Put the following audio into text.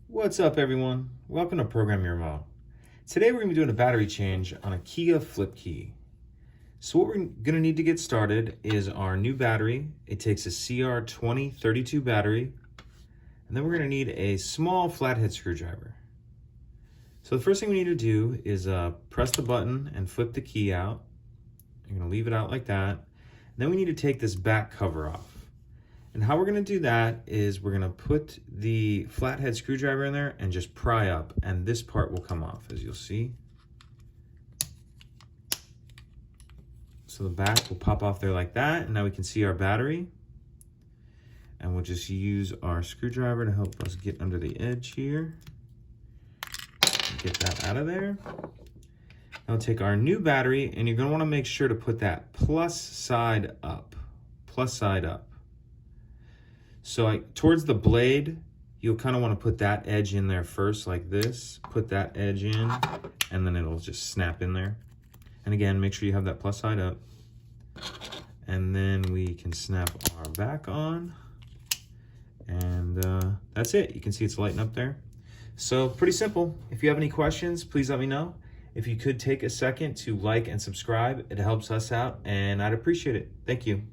What's up, everyone? Welcome to Program Your Mo. Today we're going to be doing a battery change on a Kia Flip Key. So what we're going to need to get started is our new battery. It takes a CR2032 battery, and then we're going to need a small flathead screwdriver. So the first thing we need to do is press the button and flip the key out. You're going to leave it out like that. Then we need to take this back cover off. And how we're going to do that is we're going to put the flathead screwdriver in there and just pry up, and this part will come off, as you'll see. So the back will pop off there like that, and now we can see our battery. And we'll just use our screwdriver to help us get under the edge here. Get that out of there. Now take our new battery, and you're going to want to make sure to put that plus side up. Plus side up. So towards the blade, you'll kind of want to put that edge in there first, like this. Put that edge in, and then it'll just snap in there. And again, make sure you have that plus side up. And then we can snap our back on. And that's it. You can see it's lighting up there. So pretty simple. If you have any questions, please let me know. If you could take a second to like and subscribe, it helps us out, and I'd appreciate it. Thank you.